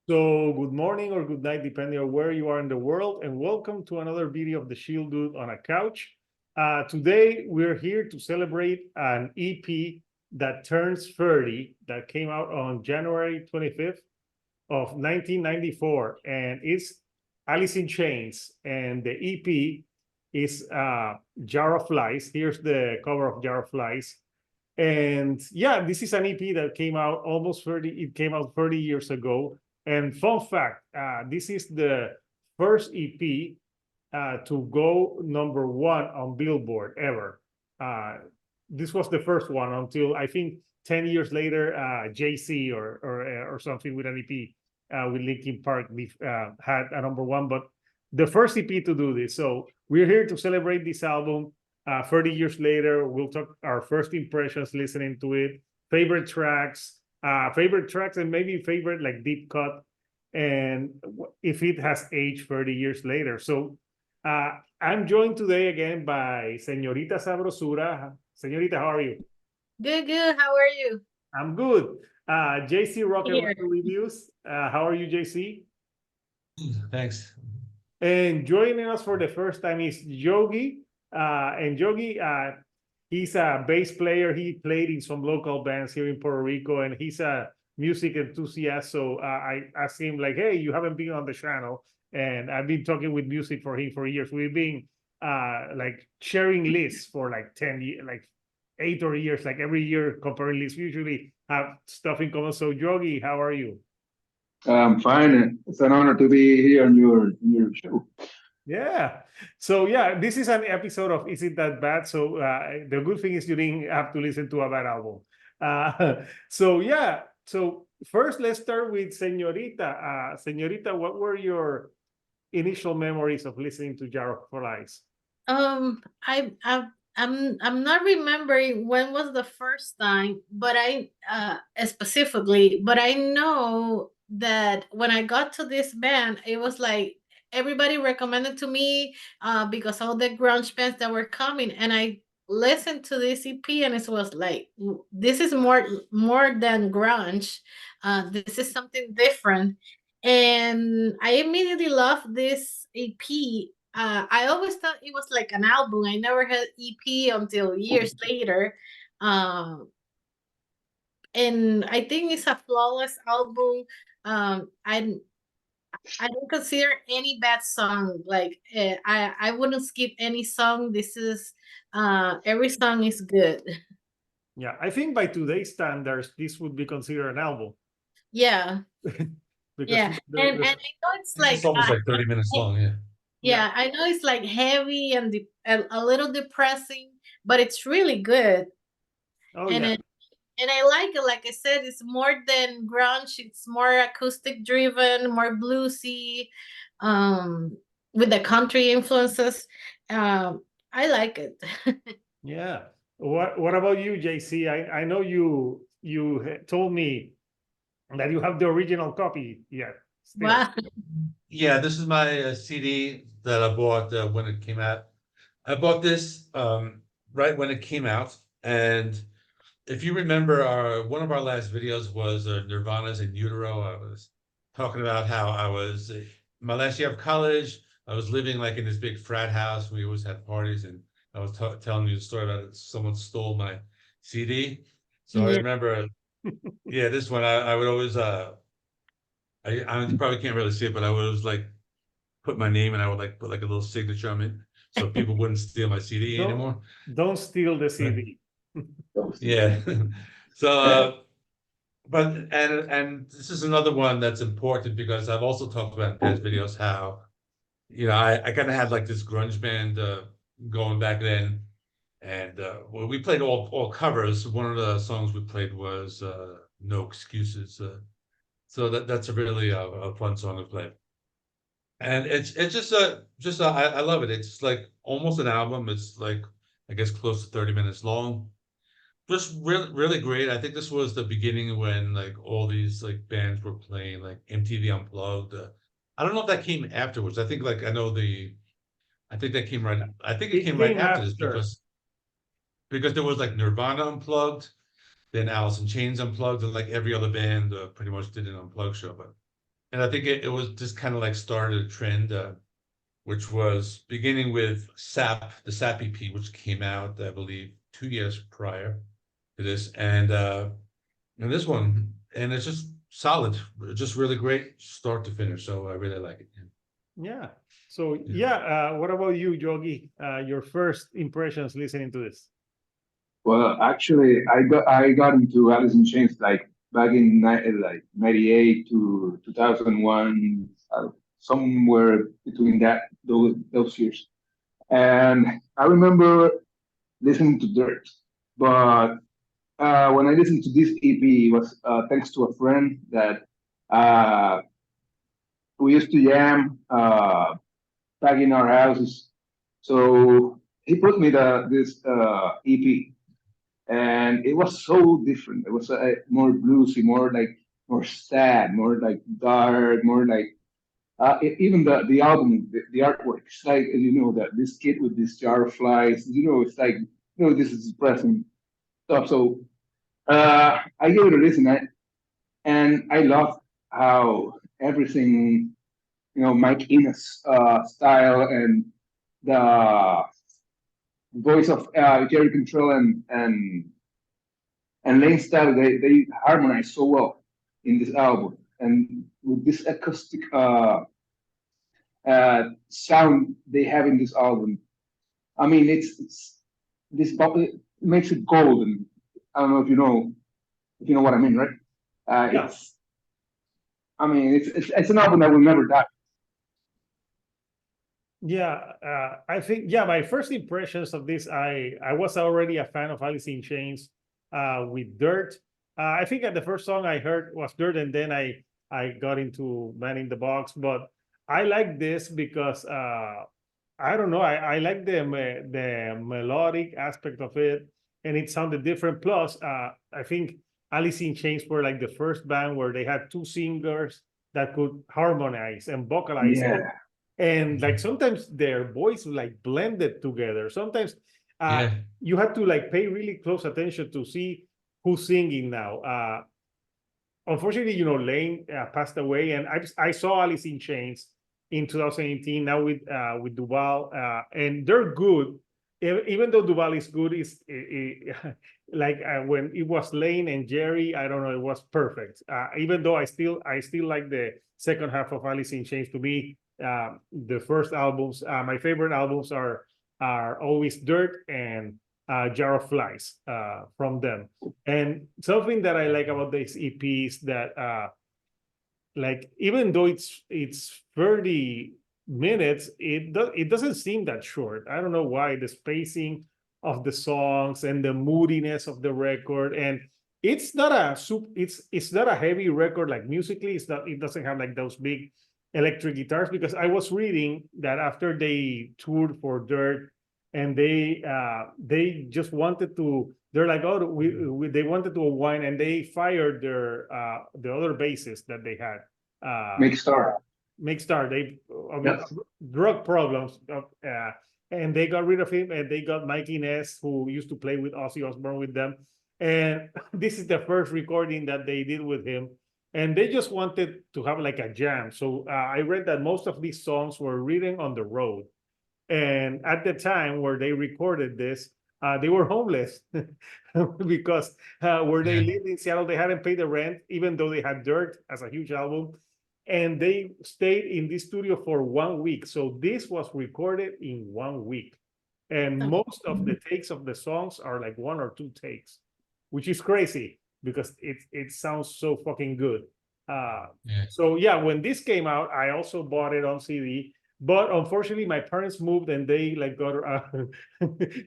So good morning or good night, depending on where you are in the world, and welcome to another video of the Shield Dude on a Couch. Today, we're here to celebrate an EP that turns 30, that came out on January 25th of 1994, and it's Alice in Chains, and the EP is Jar of Flies. Here's the cover of Jar of Flies. And yeah, this is an EP that came out it came out 30 years ago. And fun fact, this is the first EP to go #1 on Billboard ever. This was the first one until I think 10 years later, Jay-Z or something with an EP with Linkin Park had a #1, but the first EP to do this. So we're here to celebrate this album. 30 years later, we'll talk our first impressions listening to it, favorite tracks, and maybe favorite like deep cut, and if it has aged 30 years later. So I'm joined today again by Señorita Sabrosura. Señorita, how are you? Good. How are you? I'm good. JC Rock and Here. Roll Reviews. How are you, JC? Thanks. And joining us for the first time is Yogi. And Yogi, he's a bass player. He played in some local bands here in Puerto Rico, and he's a music enthusiast. So I asked him, like, hey, you haven't been on the channel. And I've been talking with music for him for years. We've been like sharing lists for like 10 years, like 8 or years, like every year comparing lists. We usually have stuff in common. So Yogi, how are you? I'm fine. It's an honor to be here on your show. Yeah. So yeah, this is an episode of Is It That Bad? So the good thing is you didn't have to listen to a bad album. So yeah. So first, let's start with Señorita. Señorita, what were your initial memories of listening to Jar of Flies? I'm not remembering when was the first time, but I specifically, but I know that when I got to this band, it was like everybody recommended to me because all the grunge bands that were coming, and I listened to this EP, and it was like, this is more than grunge. This is something different, and I immediately loved this EP. I always thought it was like an album. I never had EP until years later. And I think it's a flawless album. I don't consider any bad song. Like I wouldn't skip any song. This is every song is good. Yeah, I think by today's standards, this would be considered an album. Yeah. Because And I know it's like almost like 30 minutes long. Yeah, I know it's like heavy and a little depressing, but it's really good. Oh, and yeah. And I like it. Like I said, it's more than grunge. It's more acoustic driven, more bluesy, with the country influences. I like it. Yeah. What about you, JC? I know you told me that you have the original copy. Yeah. Still. Wow. Yeah, this is my CD that I bought when it came out. I bought this right when it came out, and if you remember, one of our last videos was Nirvana's In Utero. I was talking about how I was my last year of college. I was living like in this big frat house. We always had parties, and I was telling you the story about it. Someone stole my CD. So I remember, yeah, this one I would always I probably can't really see it, but I would always like put my name, and I would like put like a little signature on it so people wouldn't steal my CD anymore. Don't steal the CD. Yeah. So but and this is another one that's important because I've also talked about in past videos how, I kind of had like this grunge band going back then, and well, we played all covers. One of the songs we played was No Excuses. So that's a really a fun song to play. And it's just I love it. It's like almost an album. It's like, I guess, close to 30 minutes long. Just really great. I think this was the beginning when like all these like bands were playing like MTV Unplugged. I don't know if that came afterwards. I think like I think that came right. I think it came right after this because there was like Nirvana Unplugged, then Alice in Chains Unplugged, and like every other band pretty much did an Unplugged show. But and I think it was just kind of like started a trend, which was beginning with SAP, the SAP EP, which came out, I believe, 2 years prior to this, and this one, and it's just solid, just really great start to finish. So I really like it. Yeah. So yeah, what about you, Yogi? Your first impressions listening to this? Well, actually, I got into Alice in Chains like back in like 98 to 2001, somewhere between those years. And I remember listening to Dirt, but when I listened to this EP, it was thanks to a friend that uh, we used to jam back in our houses. So he put me this EP, and it was so different. It was more bluesy, more sad, more like dark, more like even the album, the artwork. It's like that this kid with this jar of flies. It's like this is depressing stuff. So I gave it a listen, and I love how everything Mike Innes style and the voice of Jerry Control and Lane Style, they harmonize so well in this album, and with this acoustic sound they have in this album. I mean, it's this it makes it golden. I don't know if you know what I mean, right? Yeah. It's I mean, it's an album that will never die. Yeah, I think my first impressions of this, I was already a fan of Alice in Chains with Dirt. I think the first song I heard was Dirt, and then I got into Man in the Box. But I like this because I don't know, I like the melodic aspect of it, and it sounded different. Plus, I think Alice in Chains were like the first band where they had two singers that could harmonize and vocalize. Yeah. And like sometimes their voice like blended together. Sometimes Yeah. you have to like pay really close attention to see who's singing now. Unfortunately, Lane passed away, and I saw Alice in Chains in 2018 now with Duval, and they're good. Even though Duval is good, is like when it was Lane and Jerry, I don't know, it was perfect. Even though I still like the second half of Alice in Chains. To me, the first albums, my favorite albums are always Dirt and Jar of Flies from them. And something that I like about this EP is that like even though it's 30 minutes, it doesn't seem that short. I don't know why. The spacing of the songs and the moodiness of the record, and it's not a heavy record like musically. It doesn't have like those big electric guitars, because I was reading that after they toured for Dirt, and they just wanted to, they're like, oh, they wanted to unwind, and they fired their the other bassist that they had, Make Star. they Yes. drug problems, and they got rid of him, and they got Mike Inez, who used to play with Ozzy Osbourne with them, and this is the first recording that they did with him, and they just wanted to have like a jam. So I read that most of these songs were written on the road, and at the time where they recorded this, they were homeless because where they lived in Seattle, they hadn't paid the rent, even though they had Dirt as a huge album. And they stayed in this studio for 1 week. So this was recorded in 1 week. And most of the takes of the songs are like 1 or 2 takes, which is crazy because it sounds so fucking good. So yeah, when this came out, I also bought it on CD. But unfortunately, my parents moved, and they like got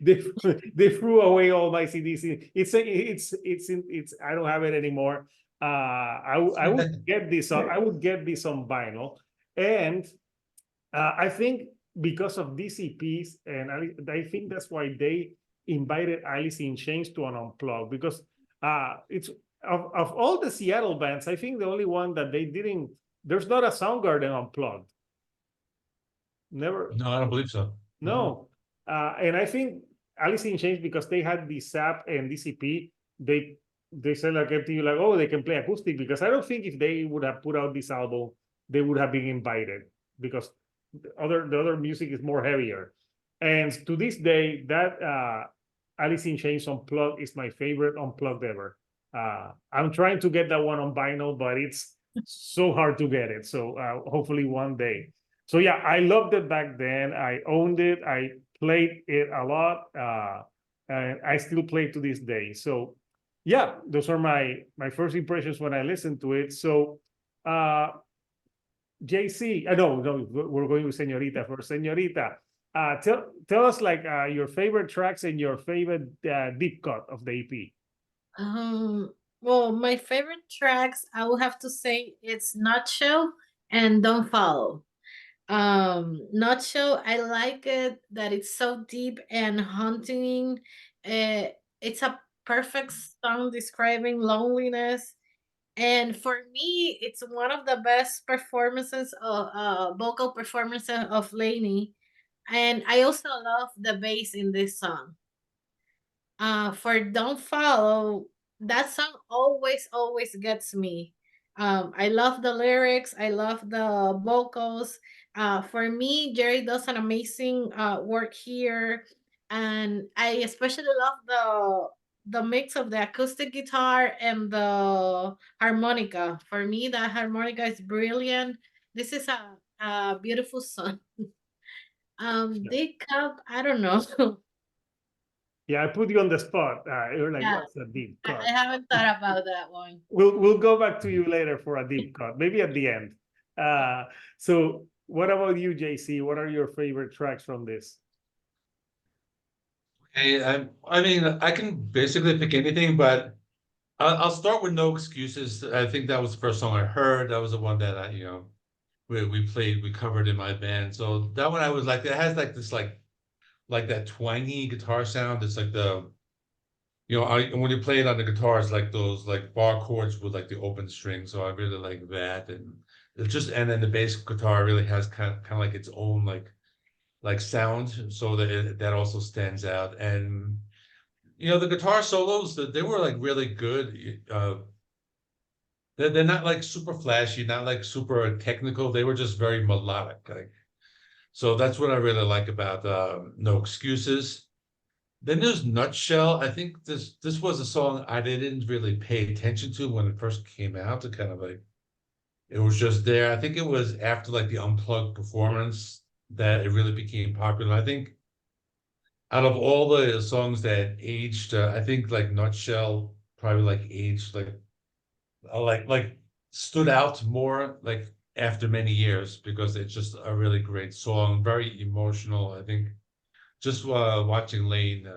they threw away all my CDs. It's I don't have it anymore. I would get this on vinyl, and I think because of these EPs, and I think that's why they invited Alice in Chains to an unplug, because it's of all the Seattle bands, I think the only one that they didn't. There's not a Soundgarden unplugged. Never. No, I don't believe so. No. And I think Alice in Chains, because they had the SAP and DCP, they said like MTV, like, oh, they can play acoustic, because I don't think if they would have put out this album they would have been invited because the other music is more heavier. And to this day, that Alice in Chains Unplugged is my favorite Unplugged ever. I'm trying to get that one on vinyl, but it's so hard to get it. So hopefully one day. So yeah, I loved it back then. I owned it. I played it a lot, and I still play to this day. So yeah, those are my first impressions when I listened to it. So JC, no, we're going with Señorita first. Señorita, tell us like your favorite tracks and your favorite deep cut of the EP. Well, my favorite tracks, I will have to say it's Nutshell and Don't Follow. Nutshell, I like it that it's so deep and haunting. It's a perfect song describing loneliness. And for me, it's one of the best performances of vocal performances of Lainey. And I also love the bass in this song. For Don't Follow, that song always gets me. I love the lyrics, I love the vocals. For me, Jerry does an amazing work here, and I especially love the mix of the acoustic guitar and the harmonica. For me, that harmonica is brilliant. This is a beautiful song. Dick Cup, I don't know. Yeah, I put you on the spot. You're like, Yeah. what's a deep I cut? haven't thought about that one. We'll go back to you later for a deep cut, maybe at the end. So what about you, JC? What are your favorite tracks from this? Hey, I mean, I can basically pick anything, but I'll start with No Excuses. I think that was the first song I heard. That was the one that we covered in my band. So that one I was like, it has like this like that twangy guitar sound. It's like when you play it on the guitar, it's like those like bar chords with like the open string. So I really like that, and and then the bass guitar really has kind of like its own like sound, so that also stands out. And the guitar solos, they were like really good. They're not like super flashy, not like super technical. They were just very melodic. So that's what I really like about No Excuses. Then there's Nutshell. I think this was a song I didn't really pay attention to when it first came out. It kind of like it was just there. I think it was after like the Unplugged performance that it really became popular. I think out of all the songs that aged, I think like Nutshell probably like aged like stood out more like after many years because it's just a really great song, very emotional. I think just watching Lane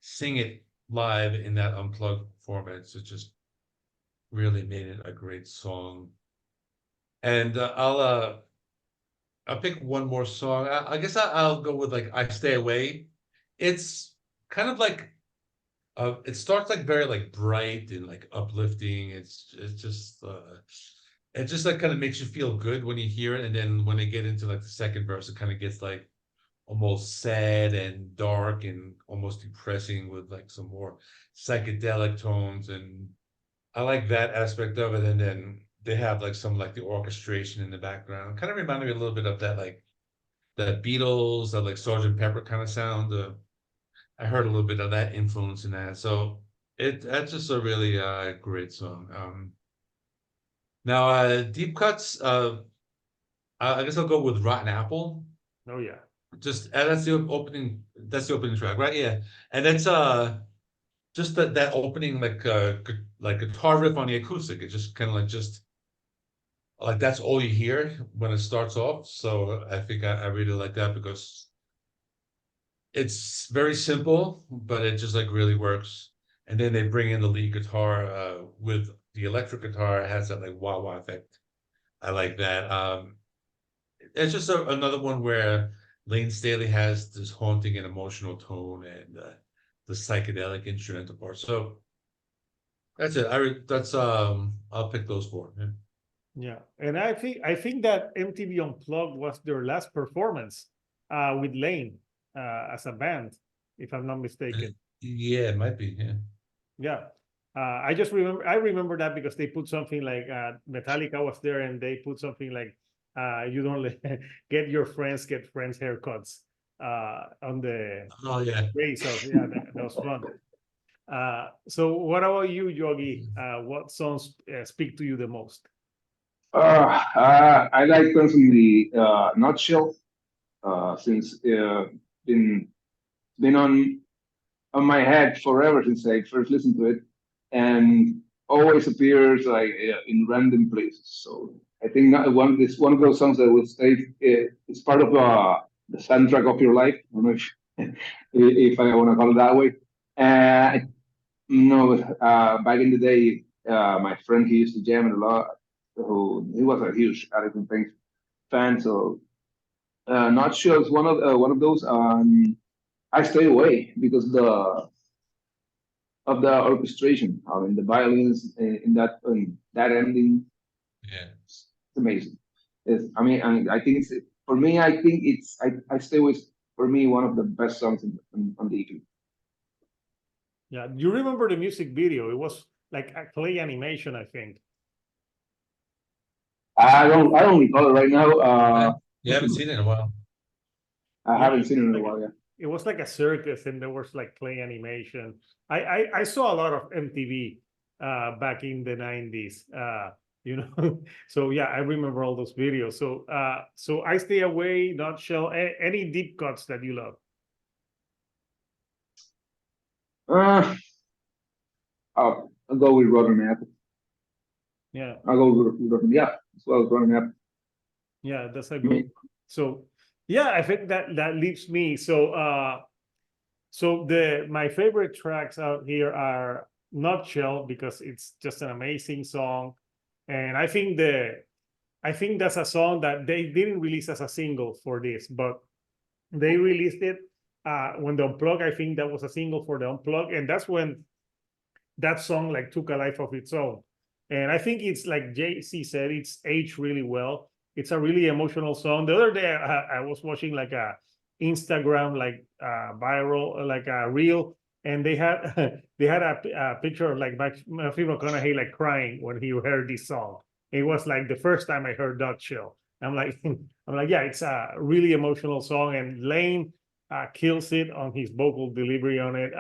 sing it live in that Unplugged performance, it just really made it a great song. And I'll pick one more song. I guess I'll go with like I Stay Away. It's kind of like it starts like very like bright and like uplifting. It just like kind of makes you feel good when you hear it, and then when they get into like the second verse, it kind of gets like almost sad and dark and almost depressing with like some more psychedelic tones. And I like that aspect of it. And then they have like some like the orchestration in the background. Kind of reminded me a little bit of that like the Beatles, that like Sgt. Pepper kind of sound. I heard a little bit of that influence in that. So that's just a really great song. Now deep cuts, I guess I'll go with Rotten Apple. Oh yeah. Just that's the opening track, right? Yeah. And that's just that opening like guitar riff on the acoustic. It just kind of like that's all you hear when it starts off. So I think I really like that because it's very simple, but it just like really works. And then they bring in the lead guitar with the electric guitar. It has that like wah wah effect. I like that. It's just another one where Lane Staley has this haunting and emotional tone and the psychedelic instrumental part. So that's it. I'll pick those four. Yeah. Yeah, and I think that MTV Unplugged was their last performance with Lane as a band, if I'm not mistaken. Yeah, it might be. Yeah. Yeah. I just remember that because they put something like Metallica was there, and they put something like you don't get friends haircuts on the Oh yeah. race. So yeah, that was fun. So what about you, Yogi? What songs speak to you the most? I like personally Nutshell, since been been on my head forever since I first listened to it, and always appears like in random places. So I think one of those songs that will stay. It's part of the soundtrack of your life. I don't know if if I want to call it that way. Uh, no, back in the day, my friend he used to jam it a lot. Who he was a huge Alice in Chains fan. So not sure it's one of those. I stay away because the of the orchestration. I mean, the violins in that ending, Yeah. it's amazing. I think it's for me. I think I stay with for me one of the best songs on the EP. Yeah, you remember the music video? It was like a clay animation, I think. I don't recall it right now. You haven't seen it in a while. I Yeah, haven't seen it in a like while. Yeah. it was like a circus, and there was like clay animation. I saw a lot of MTV back in the 90s. You know, so yeah, I remember all those videos. So I stay away, not shell. Any deep cuts that you love? Uh, I'll go with Rotten Apple. Yeah, I'll go with Rotten. Yeah, as well as Rotten Apple. yeah, that's a I good. mean, So yeah, I think that leaves me. So my favorite tracks out here are Nutshell because it's just an amazing song, and I think that's a song that they didn't release as a single for this, but they released it when the Unplug. I think that was a single for the Unplug, and that's when that song like took a life of its own. And I think it's like JC said, it's aged really well. It's a really emotional song. The other day I was watching like a Instagram like viral like a reel, and they had they had a picture of like Matthew McConaughey like crying when he heard this song. It was like the first time I heard that show. I'm like I'm like, yeah, it's a really emotional song, and Lane kills it on his vocal delivery on it.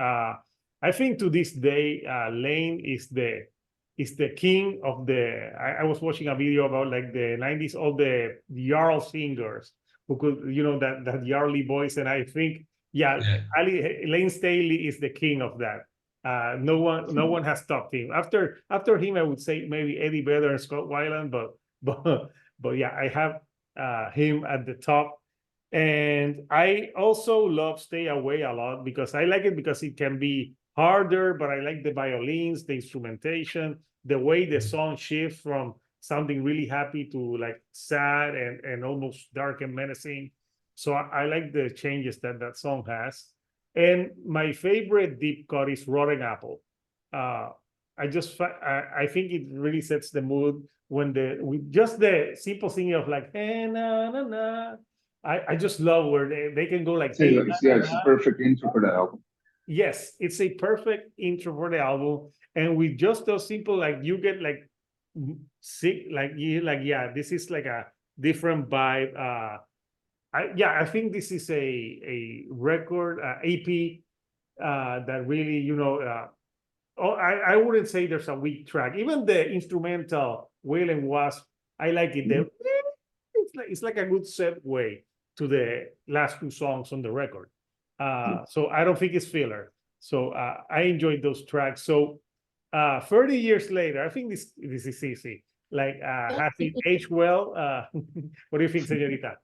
I think to this day, Lane is the king of the. I was watching a video about like the 90s, all the Jarl singers who could, that Jarly voice, and I think, yeah, Yeah. Lane Staley is the king of that. No one has topped him. After him, I would say maybe Eddie Vedder and Scott Weiland, but yeah, I have him at the top. And I also love Stay Away a lot because I like it because it can be harder, but I like the violins, the instrumentation, the way the song shifts from sounding really happy to like sad and almost dark and menacing. So I like the changes that that song has. And my favorite deep cut is Rotten Apple. Uh, I think it really sets the mood when with just the simple singing of like hey, na na na. I just love where they can go like hey, na, yeah, na, it's a na. perfect intro for the album. Yes, it's a perfect intro for the album, and with just those simple, like you get like sick, like you like yeah, this is like a different vibe. I think this is a record EP that really I wouldn't say there's a weak track. Even the instrumental Whale and Wasp, I like it. Mhm. It's like a good segue to the last two songs on the record. So I don't think it's filler. So I enjoyed those tracks. So 30 years later, I think this is easy. Like has it aged well? What do you think, señorita?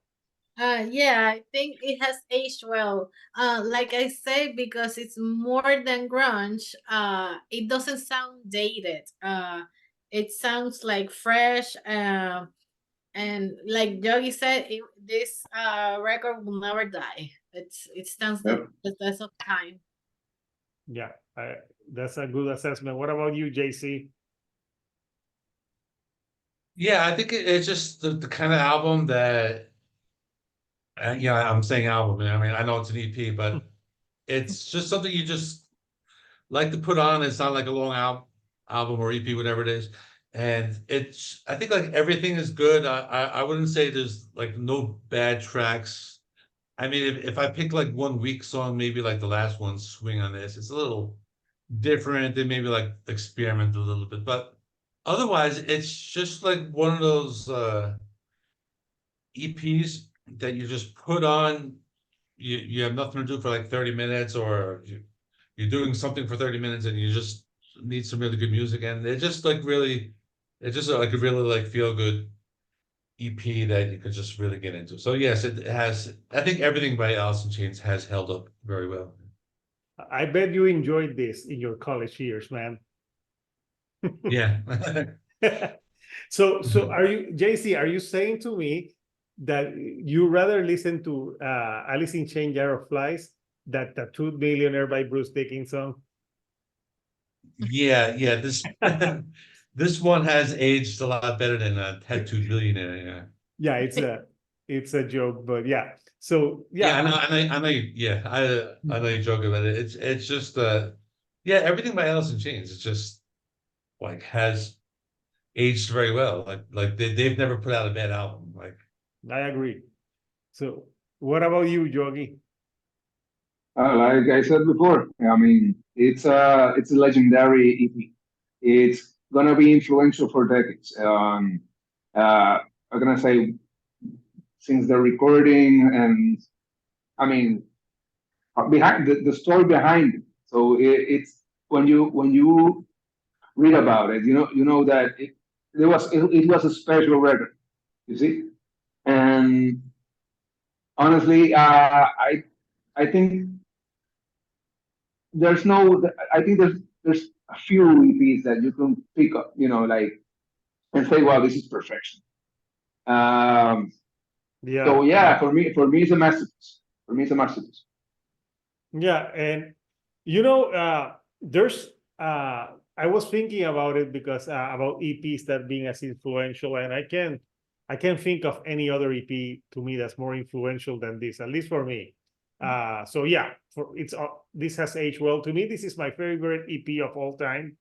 Yeah, I think it has aged well. Like I say, because it's more than grunge, it doesn't sound dated. It sounds like fresh. And like Yogi said, this record will never die. It stands Yep. the test of time. Yeah, that's a good assessment. What about you, JC? Yeah, I think it's just the kind of album that, I'm saying album, and I mean, I know it's an EP, but it's just something you just like to put on. It's not like a long album, album or EP, whatever it is. And it's, I think like everything is good. I wouldn't say there's like no bad tracks. I mean, if I pick like one weak song, maybe like the last one, Swing on This, it's a little different. They maybe like experiment a little bit, but otherwise it's just like one of those EPs that you just put on. You have nothing to do for like 30 minutes, or you're doing something for 30 minutes and you just need some really good music. And it just like really, it's just like a really like feel good EP that you could just really get into. So yes, it has, I think everything by Alice in Chains has held up very well. I bet you enjoyed this in your college years, man. Yeah. So are you, JC, are you saying to me that you rather listen to Alice in Chains, Jar of Flies, that Tattooed Millionaire by Bruce Dickinson? Yeah. This one has aged a lot better than Tattooed Millionaire. Yeah. Yeah, it's a joke, but yeah. So Yeah, yeah, I know. Yeah, I know you joke about it. It's just yeah, everything by Alice in Chains. It's just like has aged very well. Like they've never put out a bad album. Like I agree. So what about you, Yogi? Like I said before, I mean, it's a legendary EP. It's gonna be influential for decades. I'm gonna say since the recording, and I mean behind the story behind it. So it's when you read about it, you know that it was a special record. You see, and honestly, I think there's no I think there's a few EPs that you can pick up, like and say, wow, this is perfection. Um, so Yeah, yeah, for me it's a masterpiece. For me it's a masterpiece. yeah, and there's I was thinking about it because about EPs that being as influential, and I can't think of any other EP to me that's more influential than this, at least for me. So yeah, this has aged well. To me, this is my favorite EP of all time,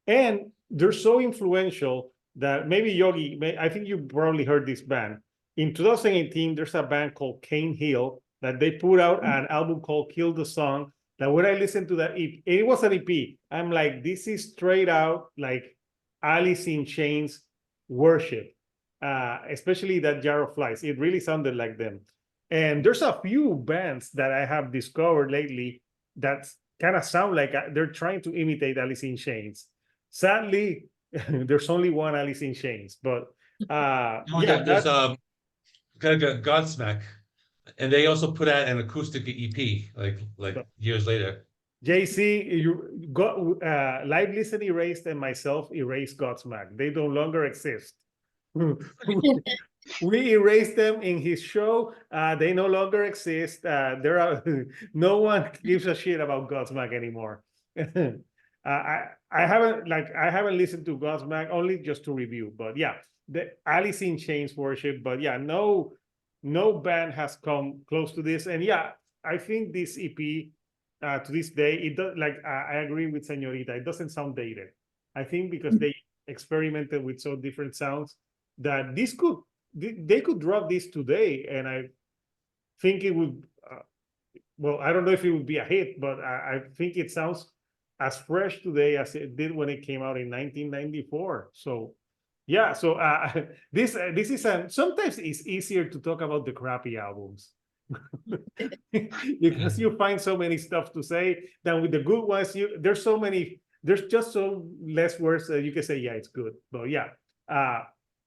and they're so influential that maybe Yogi, I think you probably heard this band. In 2018, there's a band called Cane Hill that they put out an album called Kill the Song. That when I listened to that EP, it was an EP. I'm like, this is straight out like Alice in Chains worship, especially that Jar of Flies. It really sounded like them. And there's a few bands that I have discovered lately that kind of sound like they're trying to imitate Alice in Chains. Sadly, there's only one Alice in Chains, but there's Godsmack, and they also put out an acoustic EP like years later. JC, you got Live Listen Erased and myself erased Godsmack. They no longer exist. We erased them in his show. They no longer exist. There are no one gives a shit about Godsmack anymore. I haven't listened to Godsmack only just to review, but yeah, the Alice in Chains worship. But yeah, no band has come close to this. And yeah, I think this EP to this day, it does, like I agree with Señorita, it doesn't sound dated. I think because they experimented with so different sounds that they could drop this today, and I think it would. Well, I don't know if it would be a hit, but I think it sounds as fresh today as it did when it came out in 1994. So, yeah. So this is sometimes it's easier to talk about the crappy albums because you find so many stuff to say than with the good ones. There's so many. There's just so less words that you can say, yeah, it's good. But yeah,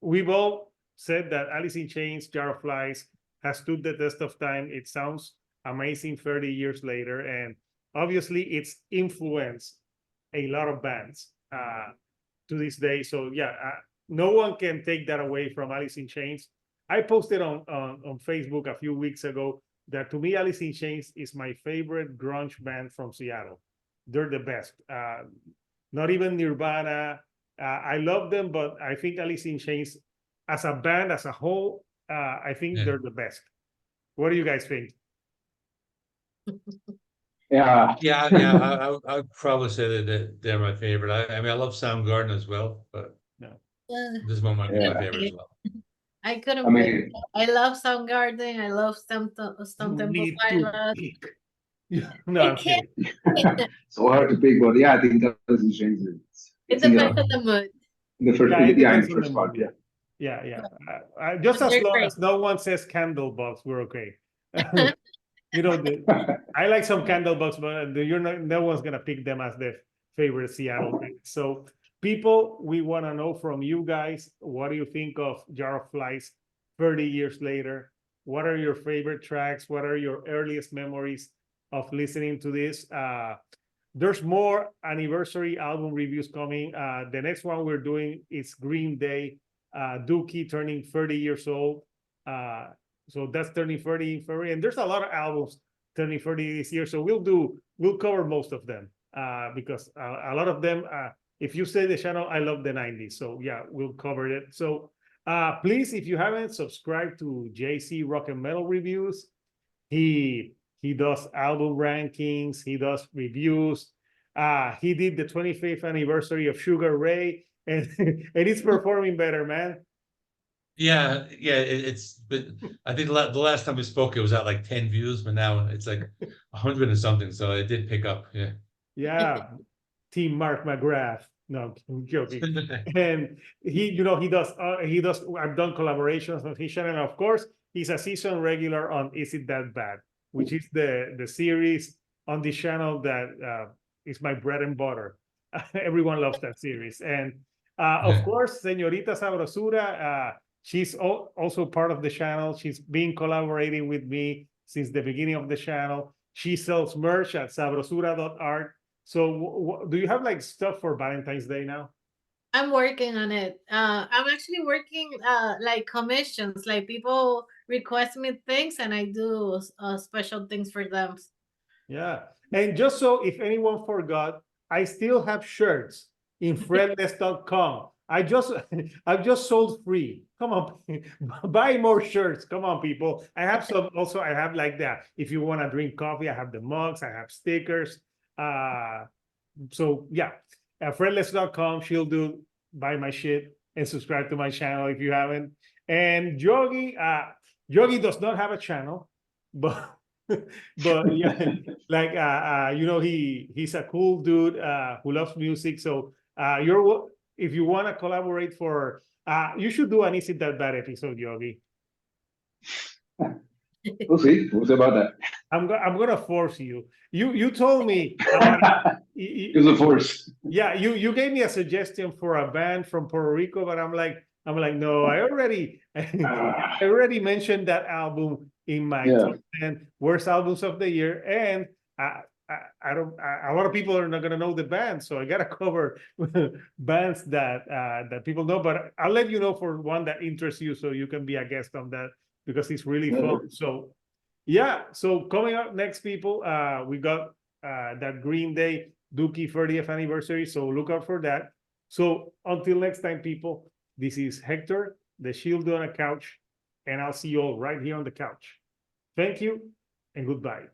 we've all said that Alice in Chains, Jar of Flies has stood the test of time. It sounds amazing 30 years later, and obviously it's influenced a lot of bands to this day. So yeah, no one can take that away from Alice in Chains. I posted on Facebook a few weeks ago that to me, Alice in Chains is my favorite grunge band from Seattle. They're the best. Not even Nirvana. I love them, but I think Alice in Chains, as a band, as a whole, I think they're the best. What do you guys think? Yeah. I would probably say that they're my favorite. I mean, I love Soundgarden as well, but this one might be my Yeah. favorite as well. I I couldn't pick. mean, I love Soundgarden. I love Stone You Temple need to Pilots. pick. No, I I'm can't. kidding. so hard to pick, but yeah, I think Alice in Chains is It it's in depends on the mood, the first Yeah, it yeah in depends the on the first part. movie. Yeah. Yeah. Just but as they're long great. as no one says Candlebox, we're okay. You know, I like some Candlebox, but you're not. No one's gonna pick them as their favorite Seattle band. So, people, we want to know from you guys, what do you think of Jar of Flies 30 years later? What are your favorite tracks? What are your earliest memories of listening to this? There's more anniversary album reviews coming. The next one we're doing is Green Day, Dookie turning 30 years old. So that's turning 30 in February. And there's a lot of albums turning 30 this year. So we'll cover most of them because a lot of them, if you say the channel, I love the 90s. So yeah, we'll cover it. So please, if you haven't subscribed to JC Rock and Metal Reviews, he does album rankings, he does reviews. He did the 25th anniversary of Sugar Ray, and and it's performing better, man. It's but I think the last time we spoke, it was at like 10 views, but now it's like 100 and something. So it did pick up. Yeah. Yeah, Team Mark McGrath. No, I'm joking. And he does. I've done collaborations on his channel, and of course, he's a season regular on Is It That Bad, which is the series on this channel that is my bread and butter. Everyone loves that series, and of Yeah. course, Señorita Sabrosura. She's also part of the channel. She's been collaborating with me since the beginning of the channel. She sells merch at sabrosura.art. So do you have like stuff for Valentine's Day now? I'm working on it. I'm actually working like commissions. Like people request me things, and I do special things for them. Yeah. And just so if anyone forgot, I still have shirts in friendless.com. I've just sold free. Come on, buy more shirts. Come on, people. I have some also. I have like that. If you want to drink coffee, I have the mugs, I have stickers. So yeah, friendless.com, she'll do buy my shit and subscribe to my channel if you haven't. And Yogi does not have a channel, but but yeah, like he's a cool dude who loves music. So if you want to collaborate for you should do an Is It That Bad episode, Yogi. We'll see. We'll see about that. I'm gonna force you. You told me Use the force. yeah, you gave me a suggestion for a band from Puerto Rico, but I'm like no, I already mentioned that album in my Yeah. top 10 worst albums of the year, and I don't. A lot of people are not gonna know the band, so I gotta cover bands that people know. But I'll let you know for one that interests you, so you can be a guest on that because it's really fun. So yeah, so coming up next, people, we got that Green Day Dookie 30th anniversary, so look out for that. So until next time, people, this is Hector, the Shield on a Couch, and I'll see you all right here on the couch. Thank you and goodbye.